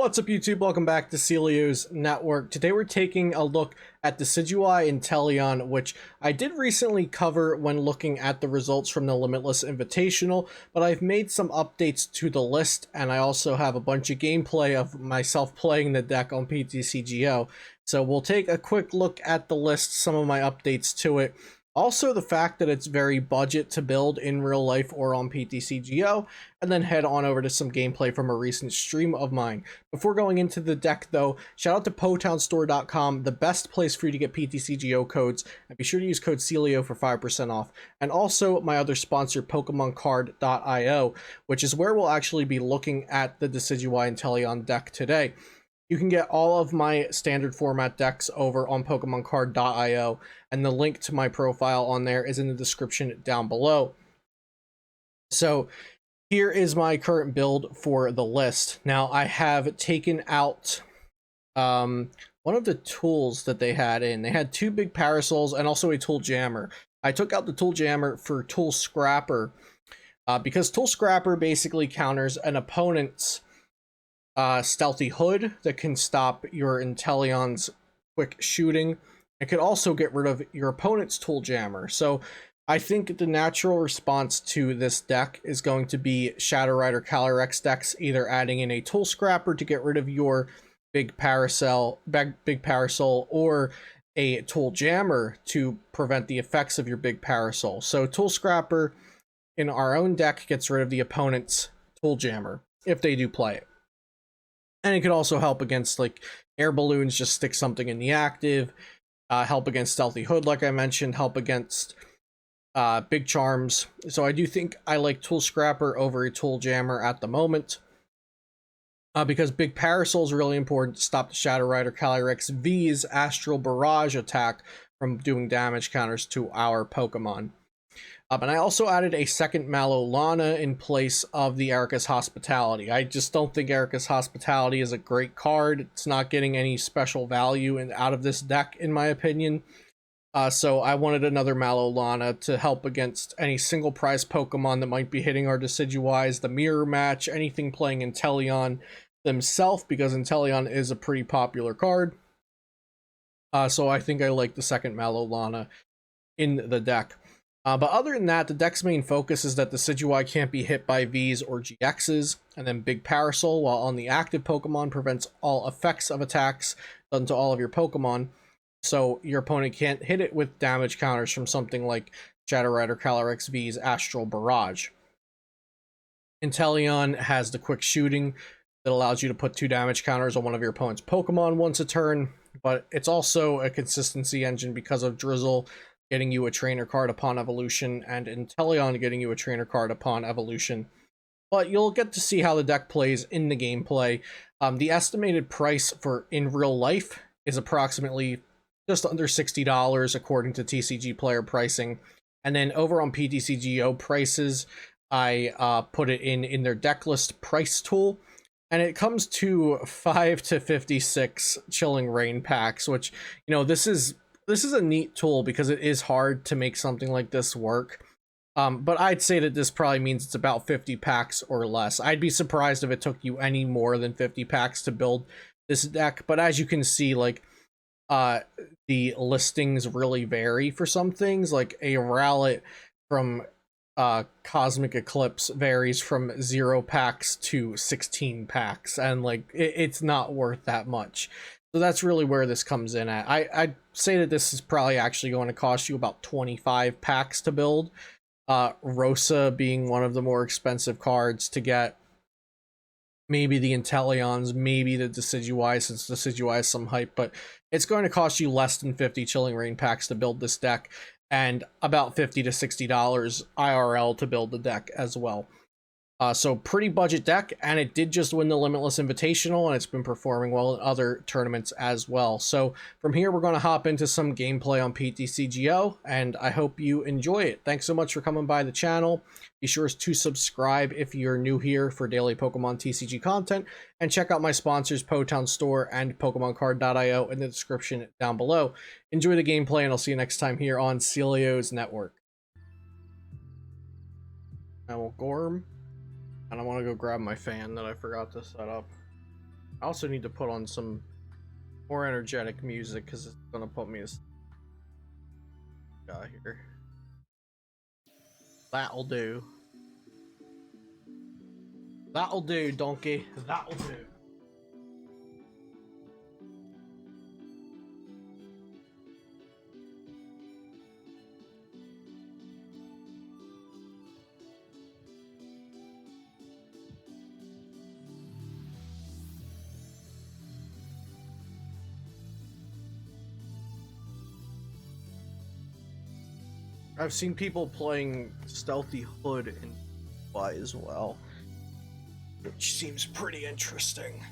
What's up, YouTube? Welcome back to Decio's Network. Today we're taking a look at Decidueye Inteleon, which I did recently cover when looking at the results from the Limitless Invitational, but I've made some updates to the list, and I also have a bunch of gameplay of myself playing the deck on PTCGO. So we'll take a quick look at the list, some of my updates to it. Also, the fact that it's very budget to build in real life or on PTCGO, and then head on over to some gameplay from a recent stream of mine. Before going into the deck, though, shout out to PotownStore.com, the best place for you to get PTCGO codes, and be sure to use code CELIO for 5% off. And also my other sponsor, PokemonCard.io, which is where we'll actually be looking at the Decidueye Inteleon deck today. You can get all of my standard format decks over on PokemonCard.io, and the link to my profile on there is in the description down below. So here is my current build for the list. Now, I have taken out one of the tools that they had in. They had two big parasols and also a tool jammer. I took out the tool jammer for tool scrapper because tool scrapper basically counters an opponent's stealthy hood that can stop your Inteleon's quick shooting. It could also get rid of your opponent's tool jammer. So I think the natural response to this deck is going to be Shadow Rider Calyrex decks, either adding in a tool scrapper to get rid of your big parasol, or a tool jammer to prevent the effects of your big parasol. So tool scrapper in our own deck gets rid of the opponent's tool jammer if they do play it. And it could also help against, like, air balloons, just stick something in the active, help against stealthy hood, like I mentioned, help against big charms. So I do think I like tool scrapper over a tool jammer at the moment, because big parasol is really important to stop the Shadow Rider Calyrex V's astral barrage attack from doing damage counters to our Pokemon. And I also added a second Malolana in place of the Erica's Hospitality. I just don't think Erica's Hospitality is a great card. It's not getting any special value out of this deck, in my opinion. So I wanted another Malolana to help against any single prize Pokemon that might be hitting our Decidueyes, the mirror match, anything playing Inteleon themselves, because Inteleon is a pretty popular card. So I think I like the second Malolana in the deck. But other than that, the deck's main focus is that the Decidueye can't be hit by Vs or GXs, and then Big Parasol, while on the active Pokemon, prevents all effects of attacks done to all of your Pokemon, so your opponent can't hit it with damage counters from something like Shadow Rider Calyrex V's Astral Barrage. Inteleon has the quick shooting that allows you to put 2 damage counters on one of your opponent's Pokemon once a turn, but it's also a consistency engine because of Drizzle getting you a trainer card upon evolution, and Inteleon getting you a trainer card upon evolution. But you'll get to see how the deck plays in the gameplay. The estimated price for in real life is approximately just under $60 according to TCG player pricing. And then over on PTCGO prices, I put it in their deck list price tool, and it comes to 5 to 56 Chilling Rain packs, which, you know, this is a neat tool because it is hard to make something like this work. But I'd say that this probably means it's about 50 packs or less. I'd be surprised if it took you any more than 50 packs to build this deck. But as you can see, like, the listings really vary for some things. Like a Rowlet from Cosmic Eclipse varies from 0 packs to 16 packs. And, like, it's not worth that much. So that's really where this comes in at. I'd say that this is probably actually going to cost you about 25 packs to build. Rosa being one of the more expensive cards to get. Maybe the Inteleons, maybe the Decidueye, since Decidueye has some hype, but it's going to cost you less than 50 Chilling Rain packs to build this deck, and about $50 to $60 IRL to build the deck as well. So pretty budget deck, and it did just win the Limitless Invitational, and it's been performing well in other tournaments as well. So from here, we're going to hop into some gameplay on PTCGO, and I hope you enjoy it. Thanks so much for coming by the channel. Be sure to subscribe if you're new here for daily Pokemon TCG content, and check out my sponsors, Potown Store and PokemonCard.io, in the description down below. Enjoy the gameplay, and I'll see you next time here on Decio's Network. I will Gorm. And I want to go grab my fan that I forgot to set up. I also need to put on some more energetic music because it's gonna put me as here. That'll do. That'll do, donkey. That'll do. I've seen people playing Stealthy Hood in Decidueye as well, which seems pretty interesting.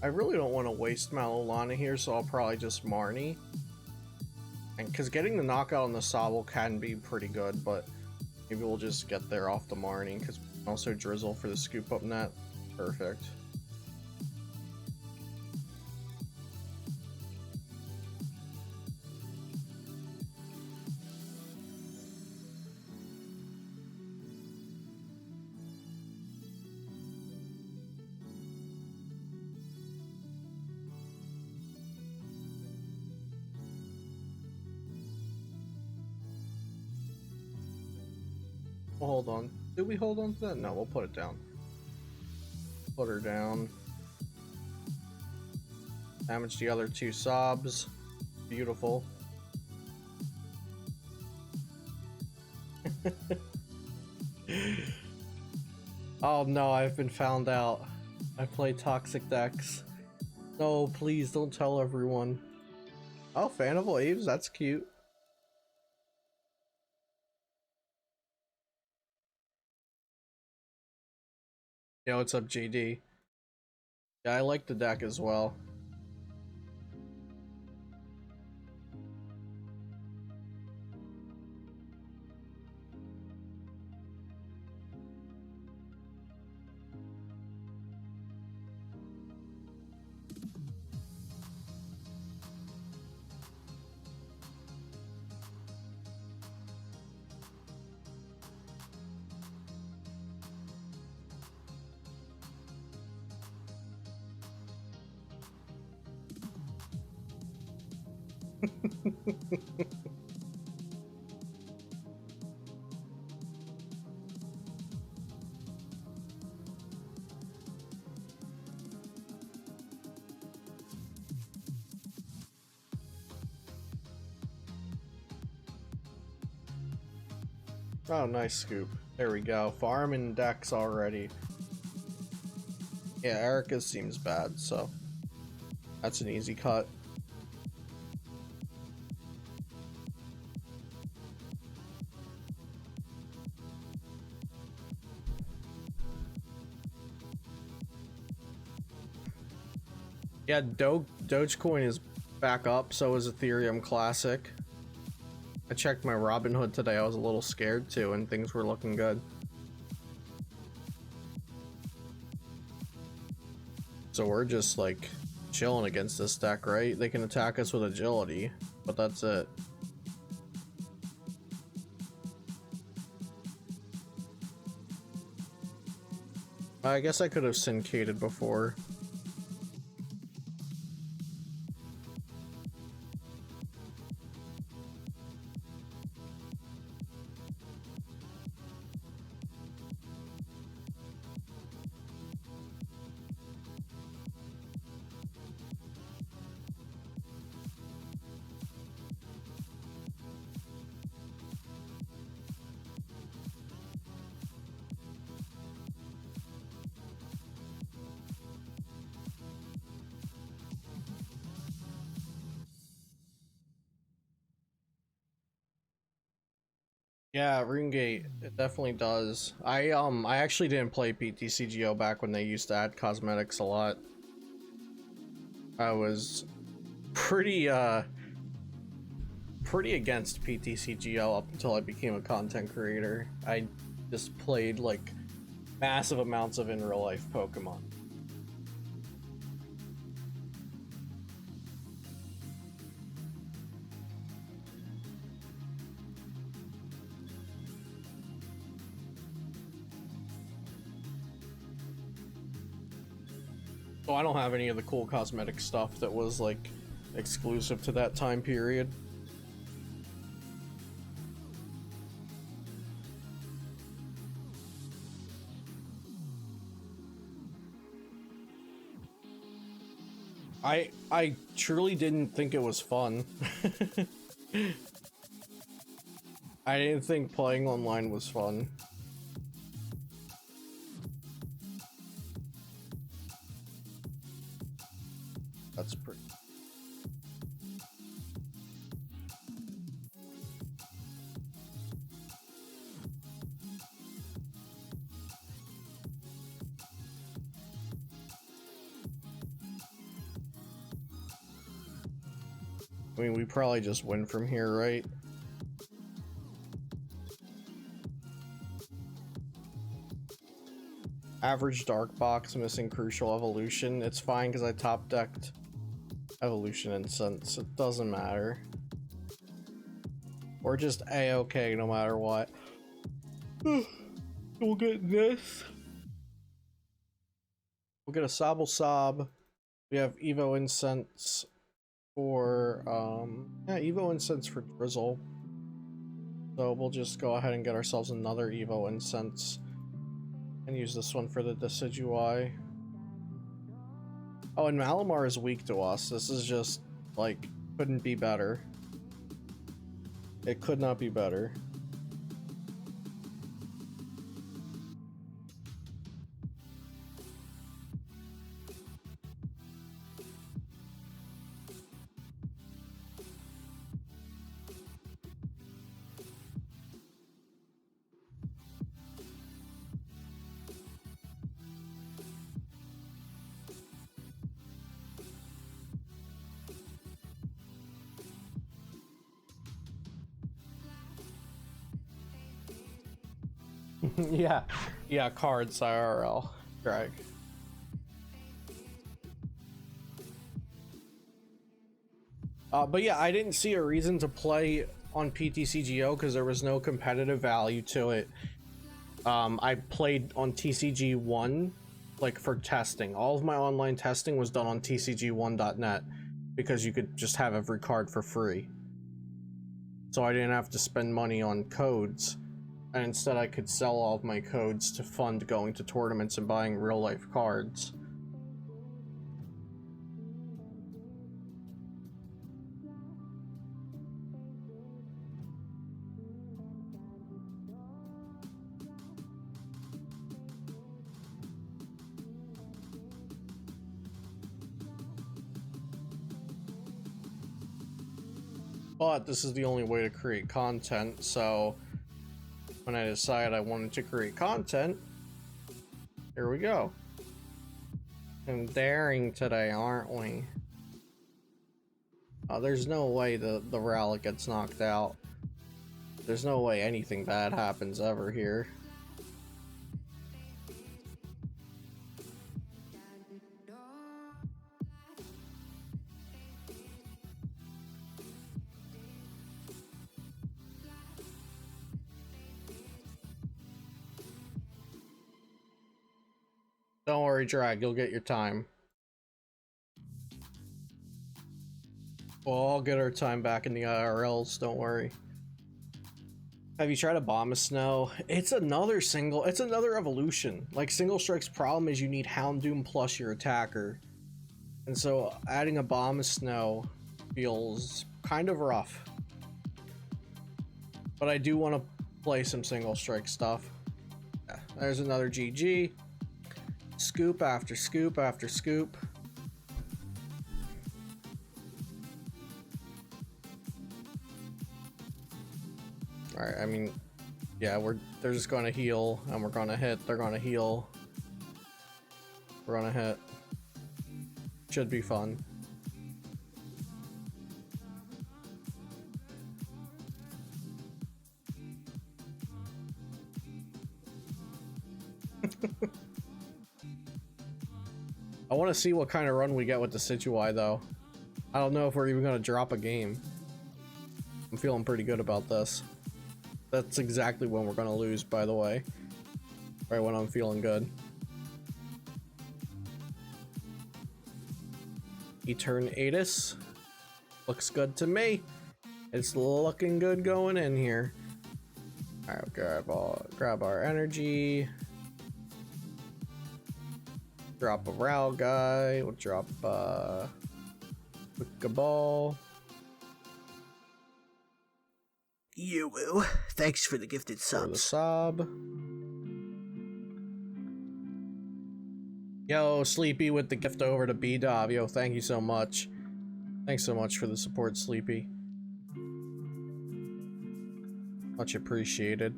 I really don't want to waste Malolana here, so I'll probably just Marnie. And because getting the knockout on the Sobble can be pretty good, but maybe we'll just get there off the Marnie, because also Drizzle for the scoop up net. Perfect. We'll hold on. Did we hold on to that? No, we'll put it down. Put her down. Damage the other two Sobs. Beautiful. Oh no, I've been found out. I play toxic decks. No, please don't tell everyone. Oh, fan of waves, that's cute. Yo, what's up, JD? Yeah, I like the deck as well. Oh, nice scoop. There we go. Farming decks already. Yeah, Erica seems bad, so that's an easy cut. Yeah, Dogecoin is back up, so is Ethereum Classic. I checked my Robinhood today, I was a little scared too, and things were looking good. So we're just like chilling against this deck, right? They can attack us with agility, but that's it. I guess I could have syncated before. Yeah, RuneGate, it definitely does. I actually didn't play PTCGO back when they used to add cosmetics a lot. I was pretty pretty against PTCGO up until I became a content creator. I just played like massive amounts of in real life Pokemon. So I don't have any of the cool cosmetic stuff that was like exclusive to that time period. I truly didn't think it was fun. I didn't think playing online was fun. That's pretty. I mean, we probably just win from here, right? Average dark box, missing crucial evolution. It's fine because I top decked evolution and sense. It doesn't matter. We're just A-okay no matter what. We'll get this. We'll get a Sobble Sob. We have Evo Incense for yeah, Evo Incense for Drizzle. So we'll just go ahead and get ourselves another Evo Incense and use this one for the Decidueye. Oh, and Malamar is weak to us. This is just like couldn't be better. It could not be better. yeah, cards IRL. Drag. But yeah, I didn't see a reason to play on PTCGO because there was no competitive value to it. I played on TCG1 like for testing. All of my online testing was done on TCG1.net because you could just have every card for free. So I didn't have to spend money on codes. And instead I could sell all of my codes to fund going to tournaments and buying real life cards. But this is the only way to create content, so when I decided I wanted to create content, here we go. I'm daring today, aren't we? There's no way the Rowlet gets knocked out. There's no way anything bad happens ever here. Don't worry, Drag, you'll get your time. We'll all get our time back in the IRLs, don't worry. Have you tried Abomasnow? It's another evolution. Like, Single Strike's problem is you need Houndoom plus your attacker. And so adding Abomasnow feels kind of rough. But I do want to play some Single Strike stuff. Yeah, there's another GG. Scoop after scoop after scoop. Alright, I mean, yeah, they're just gonna heal, and we're gonna hit, they're gonna heal. We're gonna hit. Should be fun. I want to see what kind of run we get with the Decidueye, though. I don't know if we're even going to drop a game. I'm feeling pretty good about this. That's exactly when we're going to lose, by the way. Right when I'm feeling good. Eternatus. Looks good to me. It's looking good going in here. Alright, grab our energy. Drop a Row guy. We'll drop Quick Ball. Yoo-woo. Thanks for the gifted subs. For the sub. Yo, Sleepy with the gift over to B-Dov. Yo, thank you so much. Thanks so much for the support, Sleepy. Much appreciated.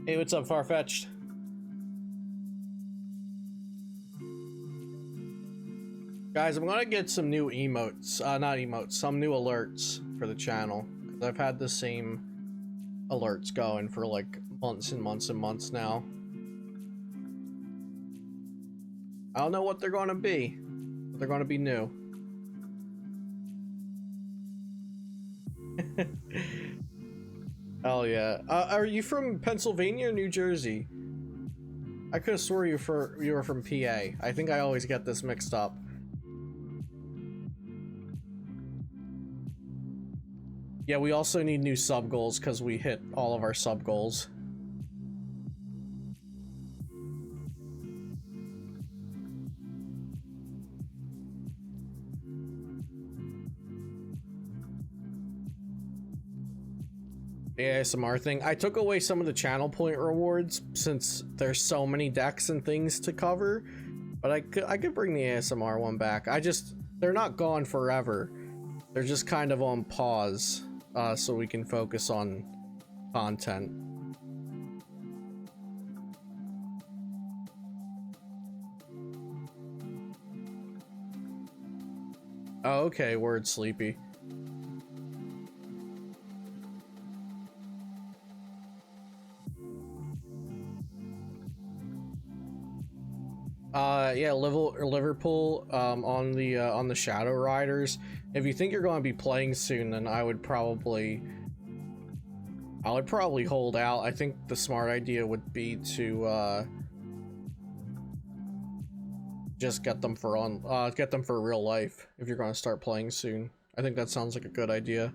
Hey, what's up, Farfetched? Guys, I'm gonna get some new emotes, not emotes, some new alerts for the channel. Cause I've had the same alerts going for like months and months and months now. I don't know what they're gonna be, but they're gonna be new. Hell yeah. Are you from Pennsylvania or New Jersey? I could have swore you were from PA. I think I always get this mixed up. Yeah, we also need new sub goals because we hit all of our sub goals. The ASMR thing. I took away some of the channel point rewards since there's so many decks and things to cover, but I could bring the ASMR one back. They're not gone forever. They're just kind of on pause. So we can focus on content. Oh, okay, word, Sleepy. Yeah, Liverpool on the Shadow Riders. If you think you're going to be playing soon, then I would probably hold out. I think the smart idea would be to just get them for real life if you're going to start playing soon. I think that sounds like a good idea.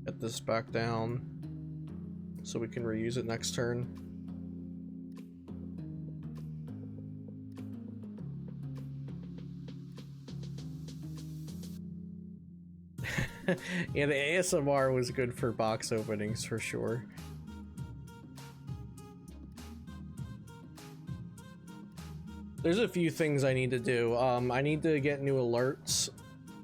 Get this back down so we can reuse it next turn. Yeah, the ASMR was good for box openings for sure. There's a few things I need to do. I need to get new alerts,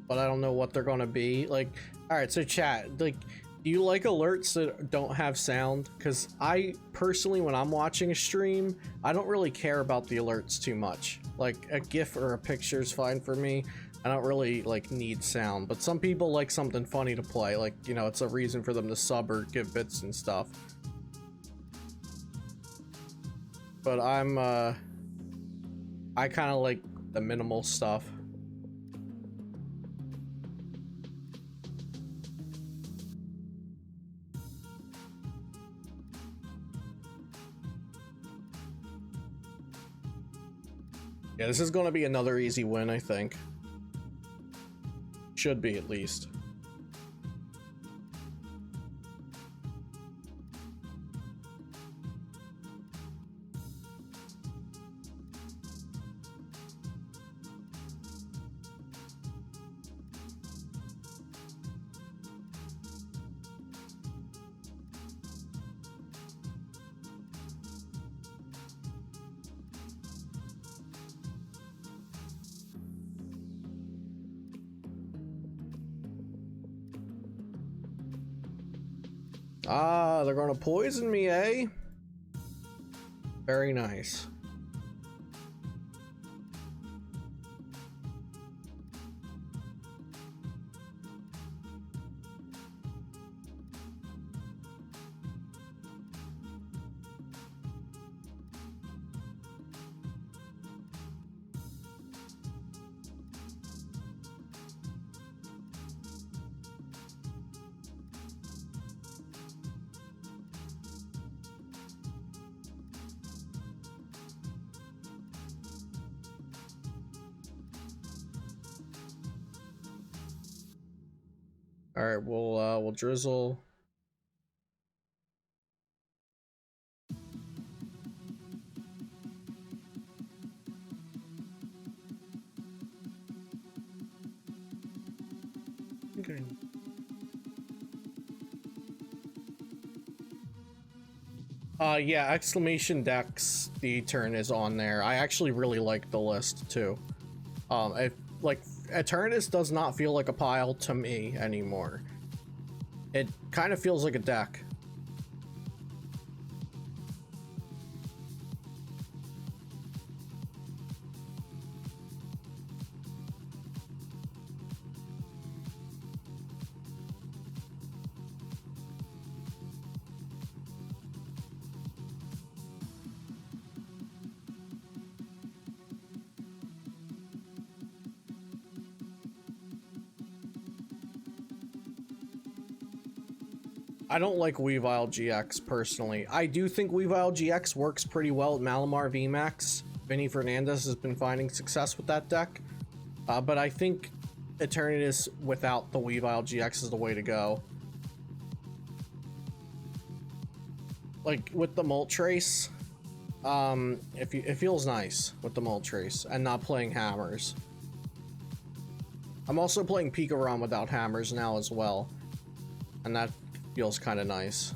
but I don't know what they're gonna be. Like, alright, so chat, like, do you like alerts that don't have sound? Because I personally, when I'm watching a stream, I don't really care about the alerts too much. Like, a GIF or a picture is fine for me. I don't really, like, need sound. But some people like something funny to play. Like, you know, it's a reason for them to sub or give bits and stuff. But I kind of like the minimal stuff. Yeah, this is going to be another easy win, I think. Should be, at least. Ah, they're gonna poison me, eh? Very nice. All right, we'll drizzle. Okay. Yeah, exclamation Dex, the turn is on there. I actually really like the list too. It, like, Eternatus does not feel like a pile to me anymore. It kind of feels like a deck. I don't like Weavile GX personally. I do think Weavile GX works pretty well at Malamar VMAX. Vinny Fernandez has been finding success with that deck. But I think Eternatus without the Weavile GX is the way to go. Like with the Moltres, it feels nice with the Moltres and not playing hammers. I'm also playing Pikarom without hammers now as well, and that feels kind of nice.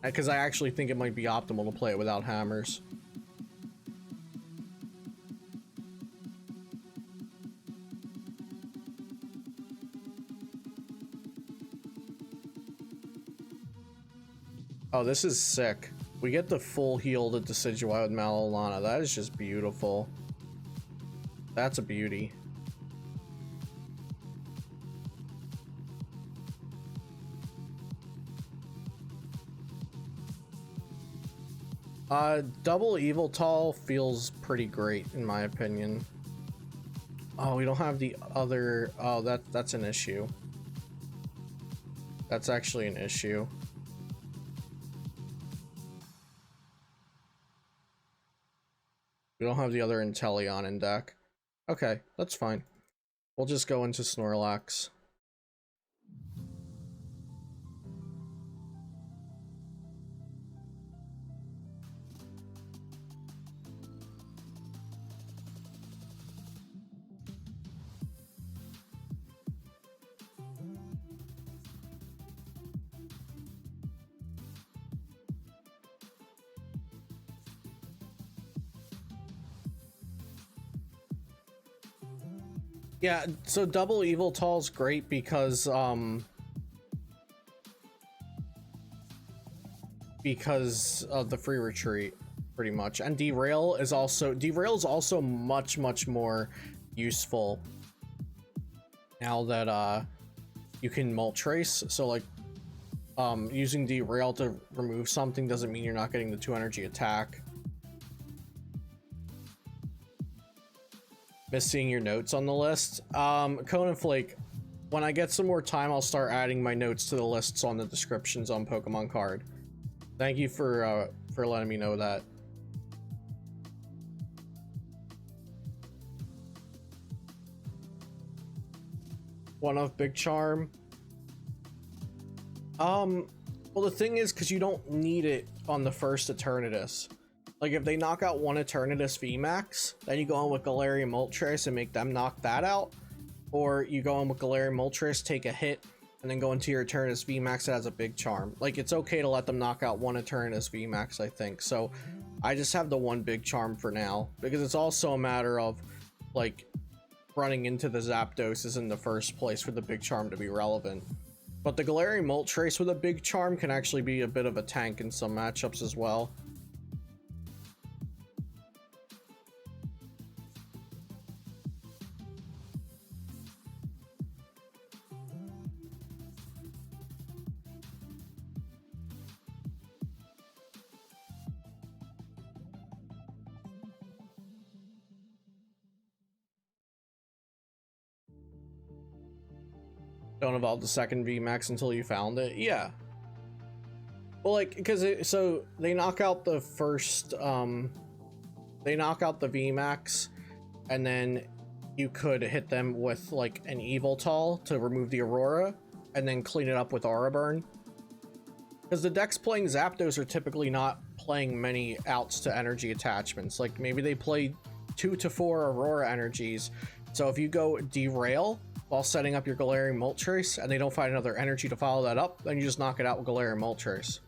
Because I actually think it might be optimal to play it without hammers. Oh, this is sick. We get the full heal to Decidueye with Malolana. That is just beautiful. That's a beauty. Double Eviltal feels pretty great in my opinion. Oh, we don't have the other. Oh, that's an issue. That's actually an issue. We don't have the other Inteleon in deck. Okay, that's fine. We'll just go into Snorlax. Yeah, so double Eviltal's great because of the free retreat, pretty much. And Derail is also much more useful now that you can Moltres. So like using Derail to remove something doesn't mean you're not getting the 2 energy attack. Miss seeing your notes on the list. Conan Flake, when I get some more time, I'll start adding my notes to the lists on the descriptions on Pokemon Card. Thank you for letting me know that. One of Big Charm. Well, the thing is, because you don't need it on the first Eternatus. Like, if they knock out one Eternatus VMAX, then you go in with Galarian Moltres and make them knock that out. Or you go in with Galarian Moltres, take a hit, and then go into your Eternatus VMAX that has a Big Charm. Like, it's okay to let them knock out one Eternatus VMAX, I think. So, I just have the one Big Charm for now. Because it's also a matter of, like, running into the Zapdoses in the first place for the Big Charm to be relevant. But the Galarian Moltres with a Big Charm can actually be a bit of a tank in some matchups as well. Don't evolve the second VMAX until you found it. Yeah. Well, like, because so they knock out the first, they knock out the VMAX, and then you could hit them with like an Evoltol to remove the Aurora, and then clean it up with Aura Burn. Because the decks playing Zapdos are typically not playing many outs to energy attachments. Like maybe they play 2 to 4 Aurora energies. So if you go Derail while setting up your Galarian Moltres and they don't find another energy to follow that up, then you just knock it out with Galarian Moltres.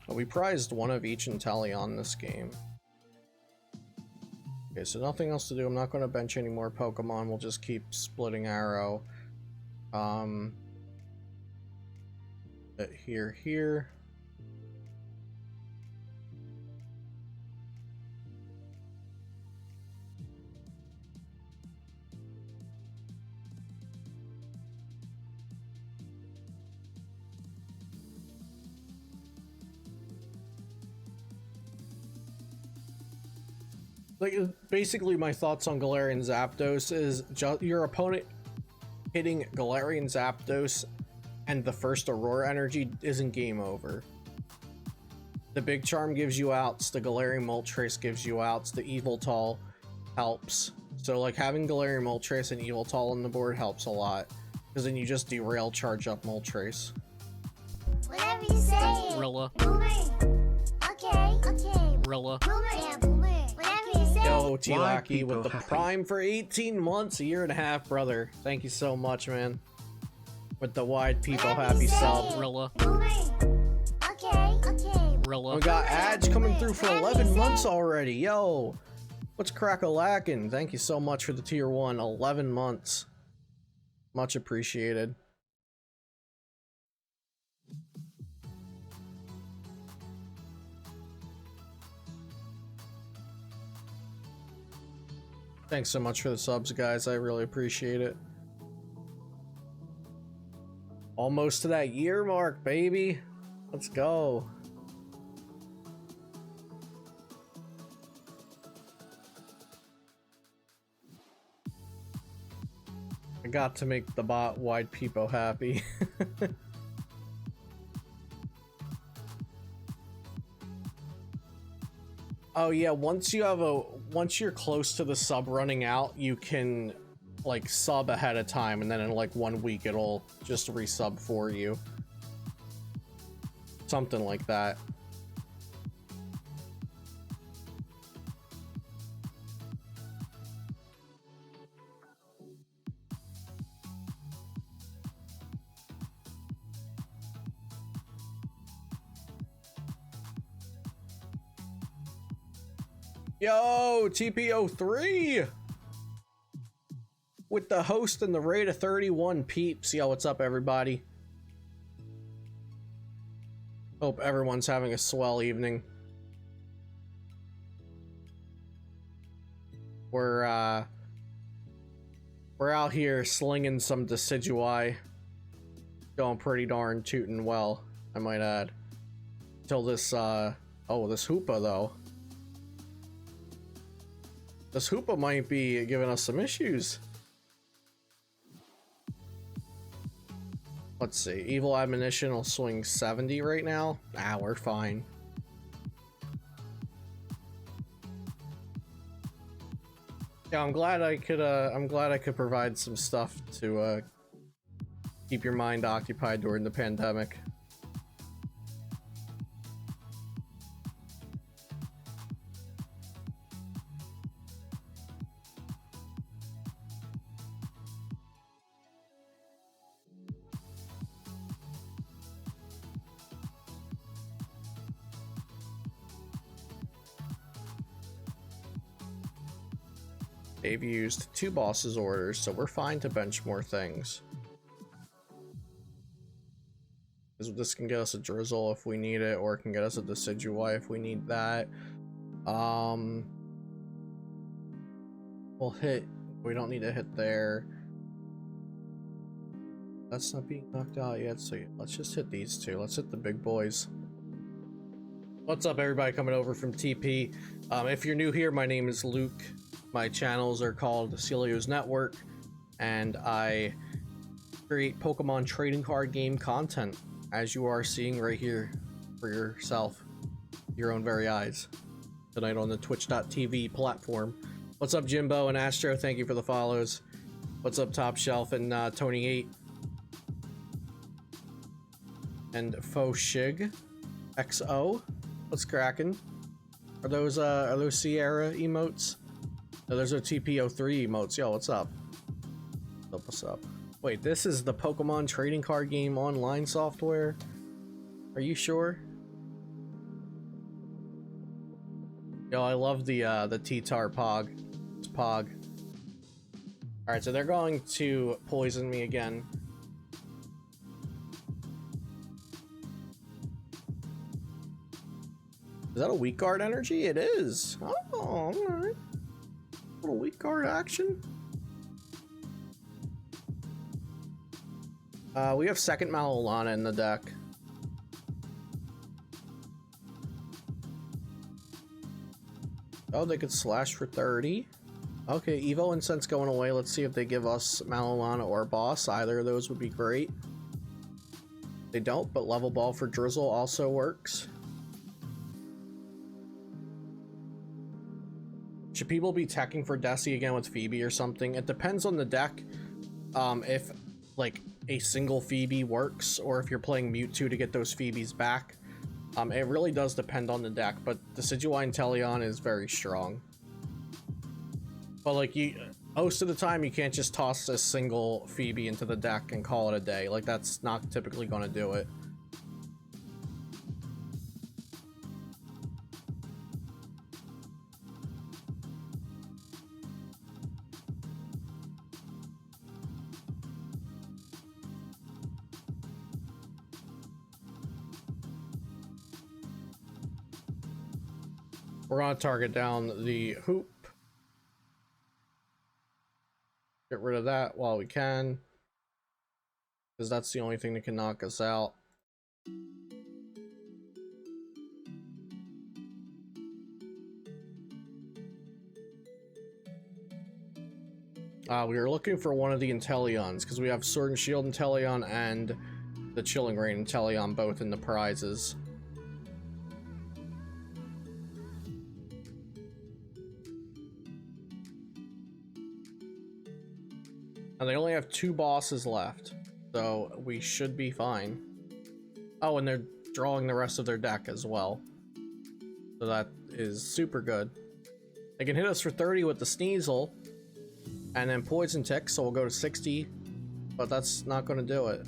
We prized one of each Inteleon this game. Okay, so nothing else to do. I'm not going to bench any more Pokemon. We'll just keep splitting arrow. Here. Like, basically my thoughts on Galarian Zapdos is just your opponent hitting Galarian Zapdos and the first Aurora energy isn't game over. The Big Charm gives you outs, the Galarian Moltres gives you outs, the Evoltol helps. So like having Galarian Moltres and Evoltol on the board helps a lot, because then you just derail charge up Moltres. Whatever you say. Rilla. Boomer. Okay. Rilla. Boomer. Yeah, Boomer. Whatever you say. Yo, T-Lackey with the Prime for 18 months, a year and a half, brother. Thank you so much, man. With the wide people happy sub. Rilla. Boomer. Okay. We got ads coming through for 11 months already. Yo, what's crack-a-lackin'? Thank you so much for the tier 1. 11 months. Much appreciated. Thanks so much for the subs, guys. I really appreciate it. Almost to that year mark, baby. Let's go. I got to make the bot wide peepo happy. Oh yeah, once you're close to the sub running out, you can like sub ahead of time, and then in like 1 week it'll just resub for you. Something like that. Yo, TPO3 with the host and the rate of 31 peeps. Yo, what's up, everybody? Hope everyone's having a swell evening. We're out here slinging some Decidueye. Going pretty darn tootin' well, I might add. Till this, oh, this Hoopa, though. This Hoopa might be giving us some issues. Let's see. Evil Admonition will swing 70 right now. Ah, we're fine. Yeah, I'm glad I could provide some stuff to keep your mind occupied during the pandemic. They've used 2 bosses orders, so we're fine to bench more things. This can get us a Drizzle if we need it, or it can get us a Decidueye if we need that. We'll hit, we don't need to hit there. That's not being knocked out yet, so let's just hit these two. Let's hit the big boys. What's up, everybody coming over from TP? If you're new here, my name is Luke. My channels are called Decidueye's Network, and I create Pokemon trading card game content, as you are seeing right here for yourself, your own very eyes, tonight on the Twitch.tv platform. What's up, Jimbo and Astro? Thank you for the follows. What's up, Top Shelf and Tony8 and Faux Shig XO? What's cracking? Are those Sierra emotes? No, those are TP03 emotes. Yo, what's up? What's up? Wait, this is the Pokemon trading card game online software? Are you sure? Yo, I love the T-Tar Pog. It's Pog. Alright, so they're going to poison me again. Is that a weak guard energy? It is. Oh, alright. Little weak guard action. We have second Malolana in the deck. Oh, they could slash for 30. Okay, Evo Incense going away. Let's see if they give us Malolana or Boss. Either of those would be great. They don't, but Level Ball for Drizzle also works. Should people be teching for Desi again with Phoebe or something? It depends on the deck. If like a single Phoebe works, or if you're playing Mewtwo to get those Phoebes back. It really does depend on the deck, but Decidueye Inteleon is very strong. But like most of the time you can't just toss a single Phoebe into the deck and call it a day. Like that's not typically gonna do it. We're gonna target down the hoop. Get rid of that while we can, because that's the only thing that can knock us out. We were looking for one of the Inteleons, because we have Sword and Shield Inteleon and the Chilling Reign Inteleon both in the prizes. And they only have 2 bosses left, so we should be fine. Oh, and they're drawing the rest of their deck as well. So that is super good. They can hit us for 30 with the Sneasel, and then Poison Tick, so we'll go to 60, but that's not going to do it.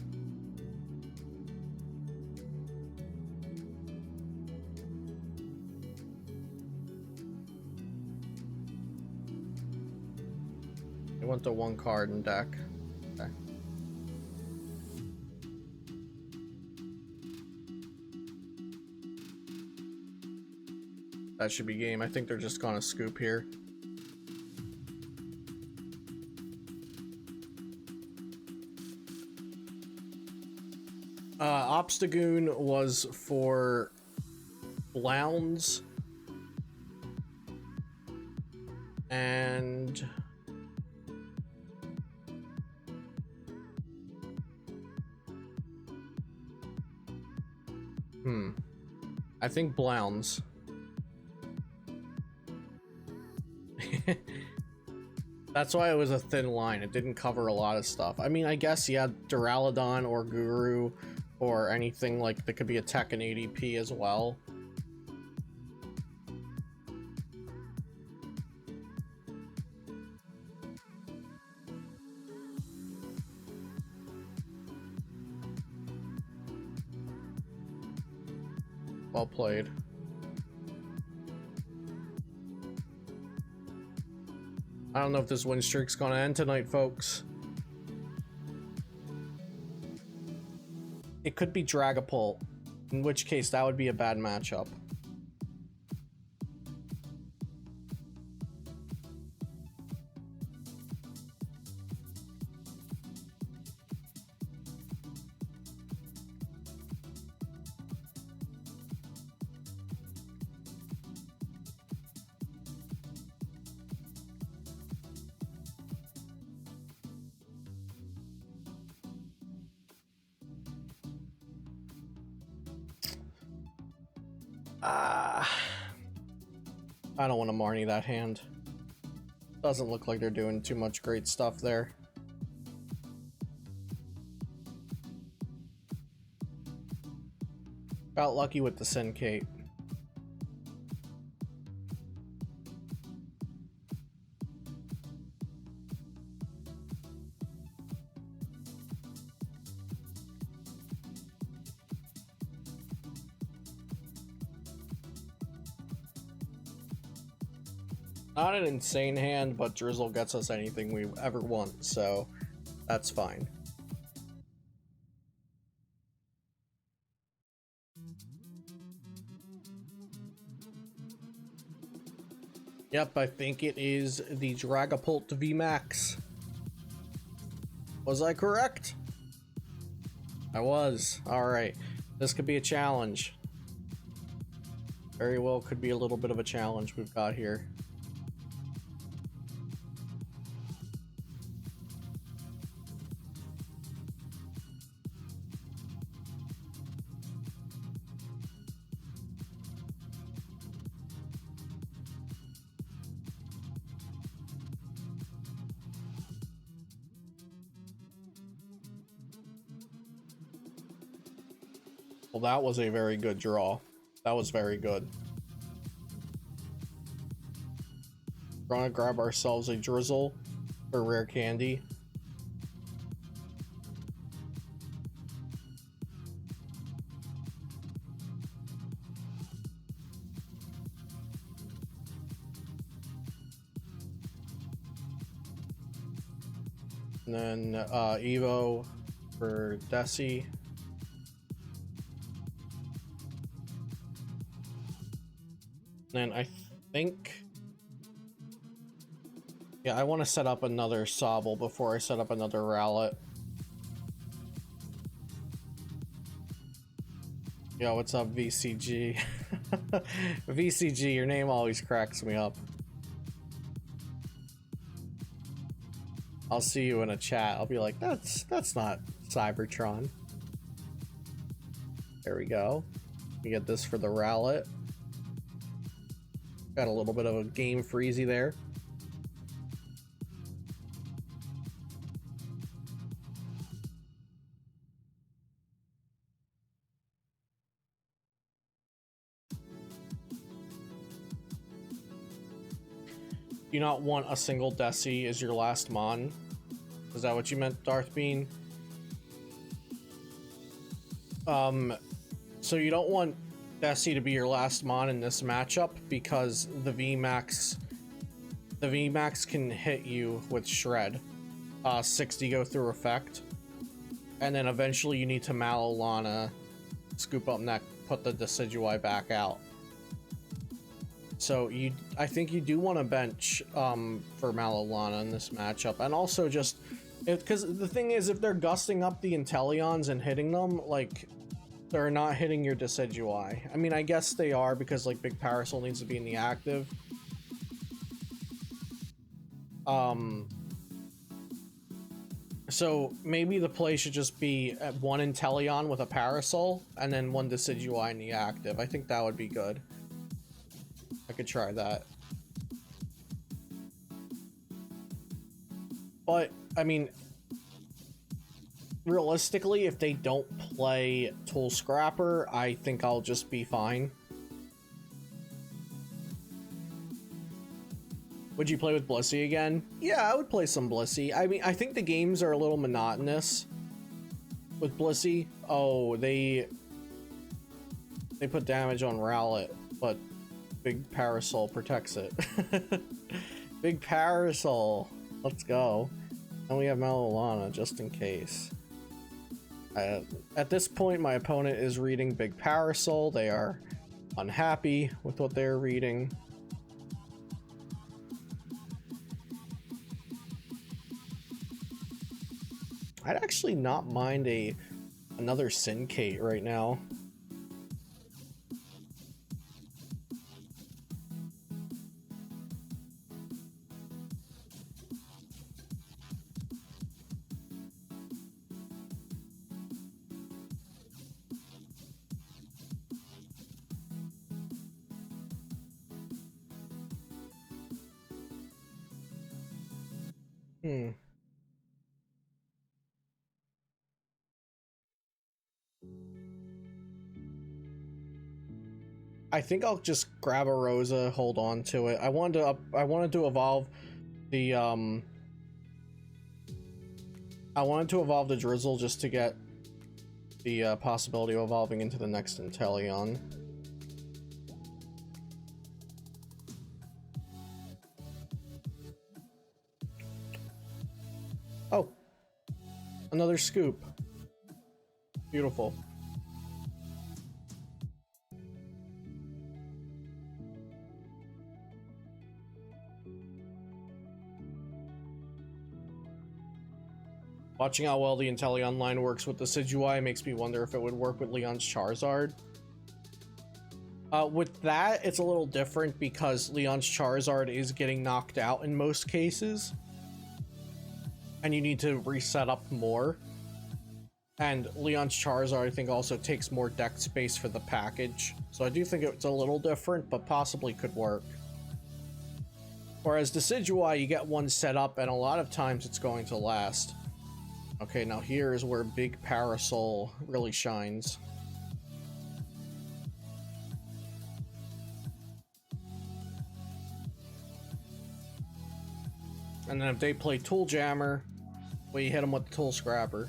I want the 1 card in deck. Okay. That should be game. I think they're just gonna scoop here. Obstagoon was for Blounds and I think Blounds. That's why it was a thin line. It didn't cover a lot of stuff. I mean, I guess, yeah, Duraludon or Guru or anything like that could be a tech and ADP as well. Well played. I don't know if this win streak's gonna end tonight, folks. It could be Dragapult, in which case that would be a bad matchup. I don't want to Marnie that hand. Doesn't look like they're doing too much great stuff there. Got lucky with the Syncate. Not an insane hand, but Drizzle gets us anything we ever want, so that's fine. Yep, I think it is the Dragapult VMAX. Was I correct? I was. Alright. This could be a challenge. Very well could be a little bit of a challenge we've got here. Well, that was a very good draw. That was very good. We're gonna grab ourselves a Drizzle for rare candy. And then Evo for Deci. And I think, yeah, I want to set up another Sobble before I set up another Rowlet. Yo, what's up, VCG? VCG, your name always cracks me up. I'll see you in a chat. I'll be like, that's not Cybertron. There we go. We get this for the Rowlet. Got a little bit of a game freezy there. Do you not want a single Deci as your last Mon? Is that what you meant, Darth Bean? So you don't want Deci to be your last Mon in this matchup because the VMAX can hit you with Shred. 60 go through effect. And then eventually you need to Malolana, scoop up neck, put the Decidueye back out. So I think you do want to bench for Malolana in this matchup. And also just, because the thing is, if they're gusting up the Inteleons and hitting them, like, they're not hitting your Decidueye. I mean, I guess they are because, like, Big Parasol needs to be in the active. So maybe the play should just be at one Inteleon with a Parasol and then one Decidueye in the active. I think that would be good. I could try that. But, I mean, realistically, if they don't play Tool Scrapper, I think I'll just be fine. Would you play with Blissey again? Yeah, I would play some Blissey. I mean, I think the games are a little monotonous with Blissey. Oh, they put damage on Rowlet, but Big Parasol protects it. Big Parasol. Let's go. And we have Malolana just in case. At this point, my opponent is reading Big Parasol. They are unhappy with what they're reading. I'd actually not mind another Syncate right now. Hmm. I think I'll just grab a Rosa, hold on to it. I wanted to evolve the I wanted to evolve the Drizzle just to get the possibility of evolving into the next Inteleon. Oh, another scoop. Beautiful. Watching how well the Inteleon line works with the Decidueye makes me wonder if it would work with Leon's Charizard. With that, it's a little different because Leon's Charizard is getting knocked out in most cases. And you need to reset up more. And Leon's Charizard, I think, also takes more deck space for the package. So I do think it's a little different, but possibly could work. Whereas Decidueye, you get one set up, and a lot of times it's going to last. Okay, now here is where Big Parasol really shines. And then if they play Tool Jammer, well, you hit them with the Tool Scrapper.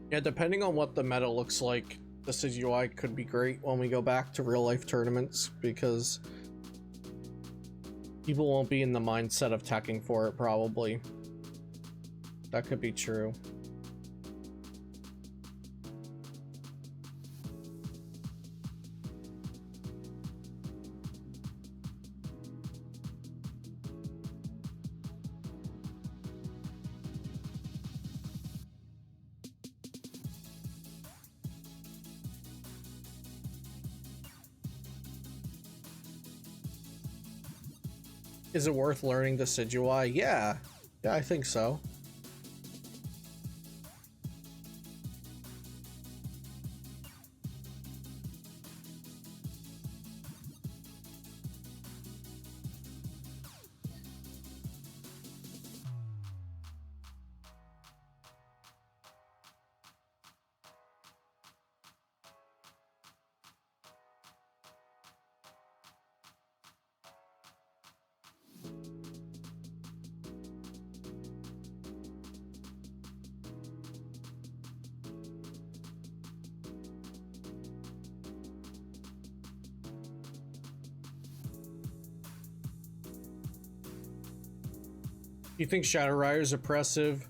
Yeah, depending on what the meta looks like, the Decidueye could be great when we go back to real-life tournaments, because people won't be in the mindset of teching for it, probably. That could be true. Is it worth learning Decidueye? Yeah, I think so. You think Shadow Rider is oppressive?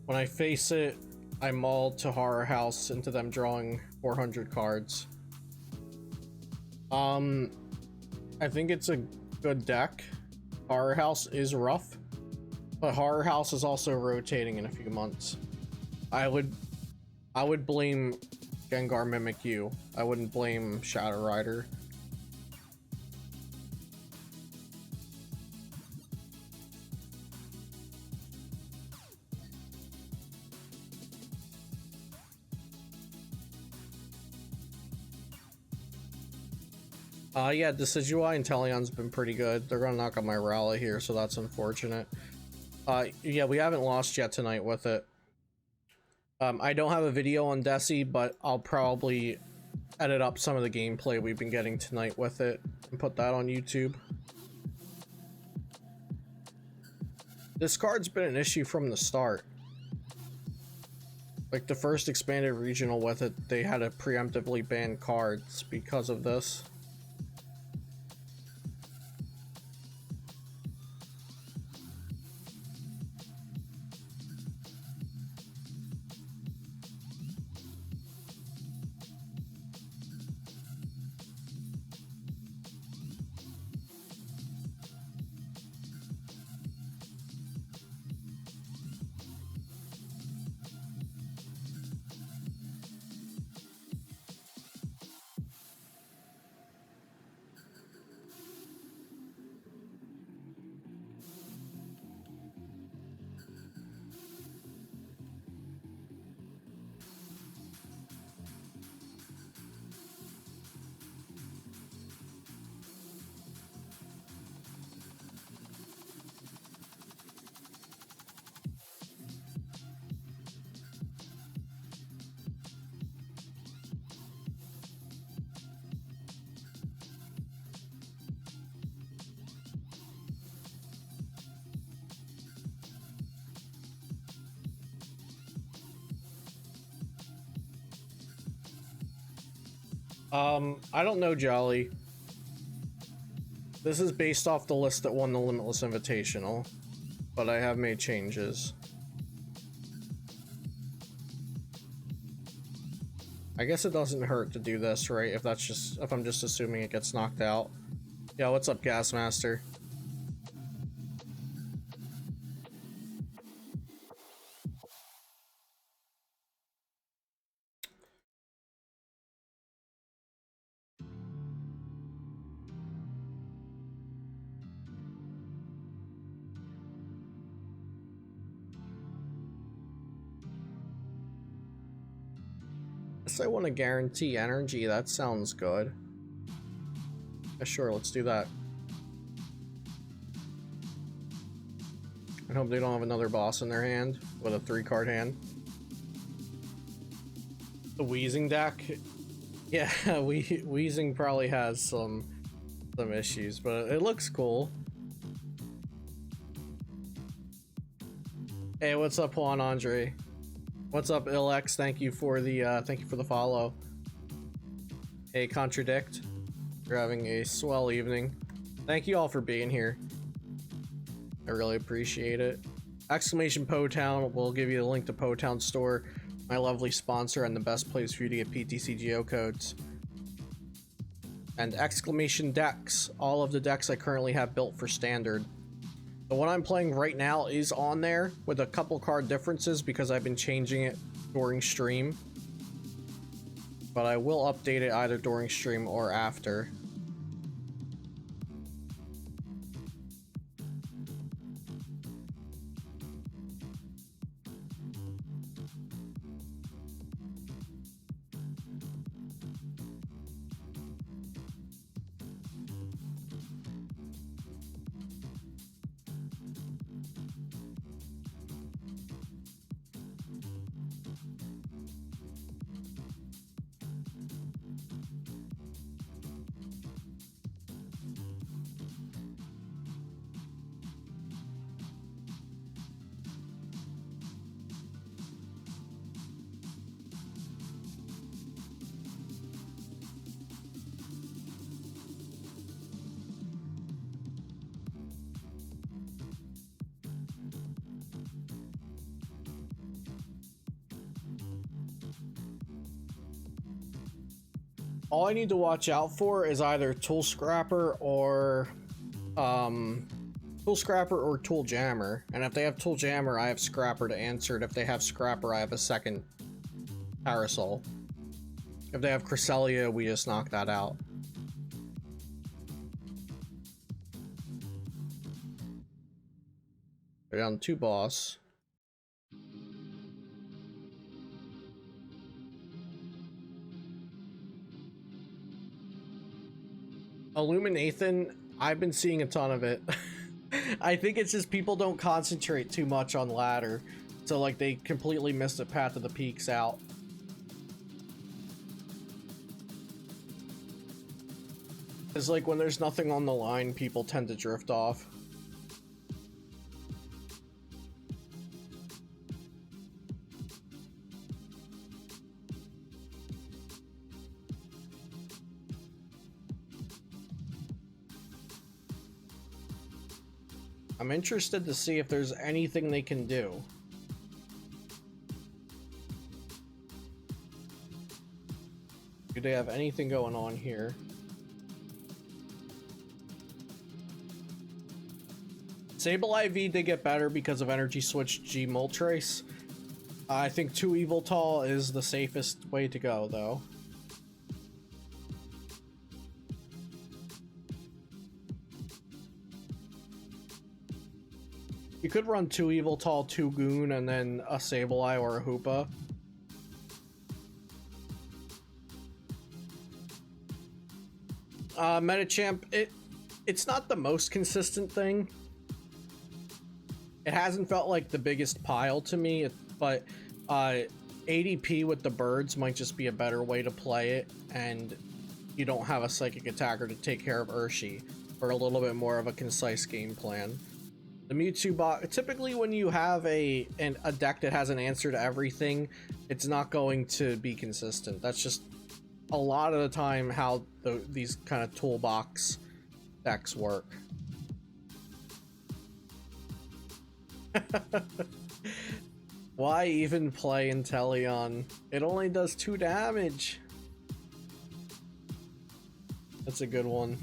When I face it, I maul to Horror House into them drawing 400 cards. I think it's a good deck. Horror House is rough, but Horror House is also rotating in a few months. I would blame Gengar Mimikyu. I wouldn't blame Shadow Rider. Yeah, Decidueye and Inteleon's been pretty good. They're gonna knock out my Rally here, so that's unfortunate. Yeah, we haven't lost yet tonight with it. I don't have a video on Deci, but I'll probably edit up some of the gameplay we've been getting tonight with it and put that on YouTube. This card's been an issue from the start. Like the first expanded regional with it, they had to preemptively ban cards because of this. I don't know, Jolly. This is based off the list that won the Limitless Invitational, but I have made changes. I guess it doesn't hurt to do this, right? If I'm just assuming it gets knocked out. Yeah, what's up, Gasmaster? Guess I want to guarantee energy. That sounds good. Yeah, sure, let's do that. I hope they don't have another boss in their hand with a 3-card hand. The Wheezing deck? Yeah, Wheezing probably has some issues, but it looks cool. Hey, what's up, Juan Andre? What's up, Ilex? Thank you for the follow. Hey, Contradict. You're having a swell evening. Thank you all for being here. I really appreciate it. Exclamation Potown will give you the link to Potown Store, my lovely sponsor and the best place for you to get PTCGO codes. And exclamation decks, all of the decks I currently have built for standard. The one I'm playing right now is on there with a couple card differences because I've been changing it during stream. But I will update it either during stream or after. All I need to watch out for is either Tool Scrapper or Tool Jammer. And if they have Tool Jammer, I have Scrapper to answer it. If they have Scrapper, I have a second Parasol. If they have Cresselia, we just knock that out. We're down 2 boss. Illuminathan, I've been seeing a ton of it. I think it's just people don't concentrate too much on ladder. So like they completely miss the Path of the Peaks out. It's like when there's nothing on the line, people tend to drift off. I'm interested to see if there's anything they can do. Do they have anything going on here? Sableye V did get better because of Energy Switch G Moltres. I think 2 Eviltal is the safest way to go, though. You could run 2 Eviltal, 2 Goon, and then a Sableye or a Hoopa. Metachamp, it's not the most consistent thing. It hasn't felt like the biggest pile to me, but ADP with the birds might just be a better way to play it, and you don't have a Psychic Attacker to take care of Urshi, or a little bit more of a concise game plan. The Mewtwo bot, typically when you have a deck that has an answer to everything, it's not going to be consistent. That's just a lot of the time how these kind of toolbox decks work. Why even play Inteleon? It only does 2 damage. That's a good one.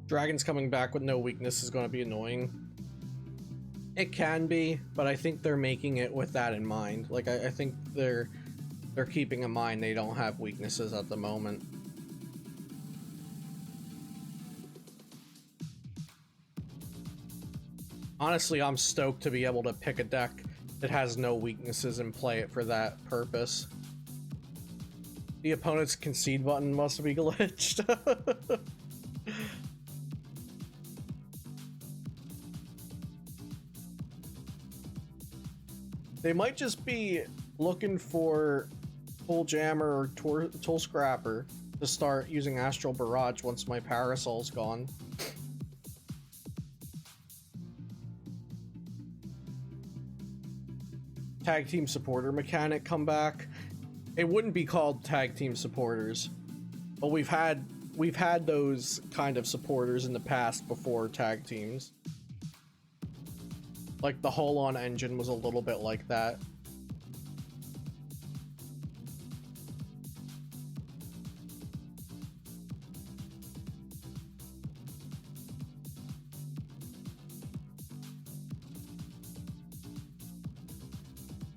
Dragon's coming back with no weakness is going to be annoying. It can be, but I think they're making it with that in mind. Like, I think they're keeping in mind they don't have weaknesses at the moment. Honestly, I'm stoked to be able to pick a deck that has no weaknesses and play it for that purpose. The opponent's concede button must be glitched. They might just be looking for Tool Jammer or Tool Scrapper to start using Astral Barrage once my Parasol's gone. Tag Team Supporter mechanic come back. It wouldn't be called Tag Team Supporters, but we've had those kind of supporters in the past before tag teams. Like the Holon engine was a little bit like that.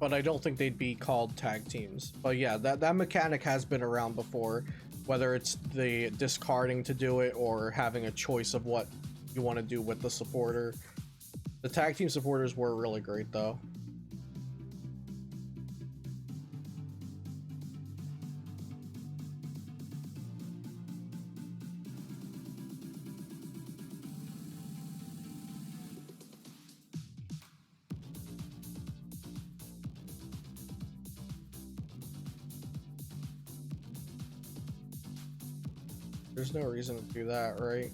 But I don't think they'd be called tag teams. But yeah, that mechanic has been around before, whether it's the discarding to do it or having a choice of what you want to do with the supporter. The tag team supporters were really great though. There's no reason to do that, right?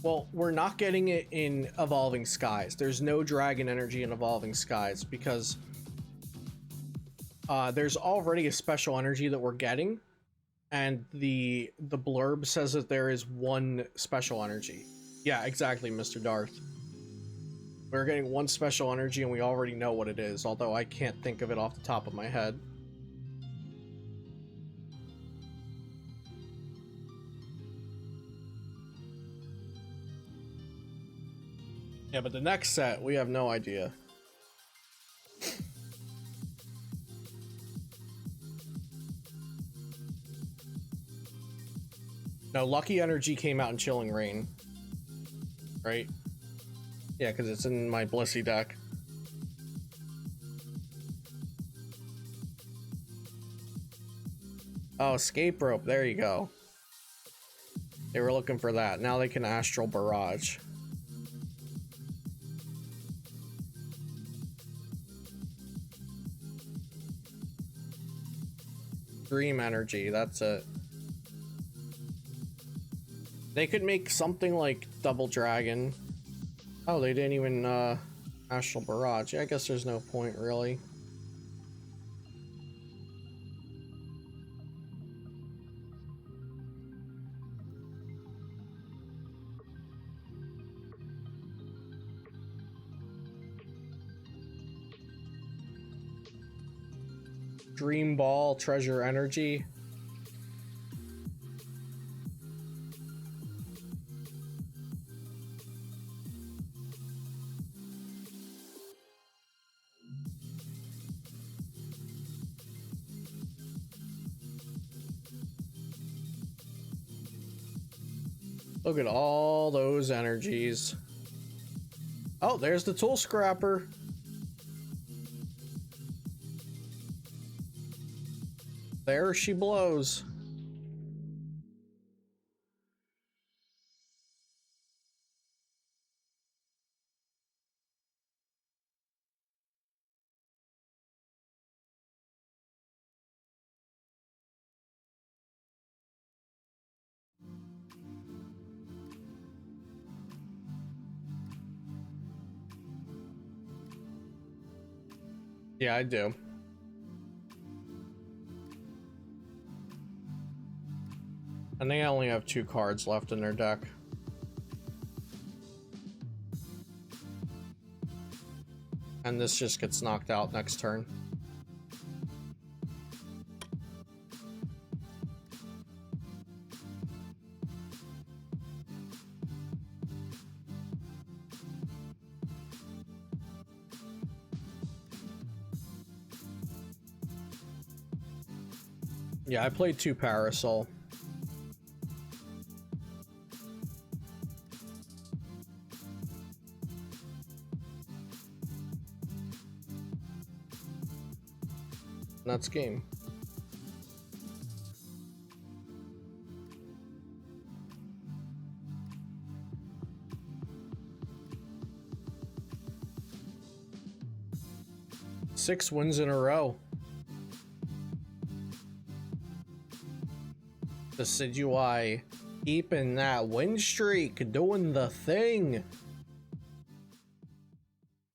Well, we're not getting it in Evolving Skies. There's no Dragon Energy in Evolving Skies because there's already a special energy that we're getting, and the blurb says that there is 1 special energy. Yeah, exactly, Mr. Darth. We're getting 1 special energy and we already know what it is, although I can't think of it off the top of my head. Yeah, but the next set, we have no idea. No, Lucky Energy came out in Chilling Reign. Right? Yeah, because it's in my Blissey deck. Oh, Escape Rope, there you go. They were looking for that. Now they can Astral Barrage. Dream Energy, that's it. They could make something like Double Dragon. Oh, they didn't even Astral Barrage. Yeah, I guess there's no point really. Dream Ball, Treasure Energy. Look at all those energies. Oh, there's the tool scrapper. There she blows. Yeah, I do. And they only have 2 cards left in their deck. And this just gets knocked out next turn. Yeah, I played 2 Parasol. And that's game. Six wins in a row. Decidueye keeping that win streak, doing the thing.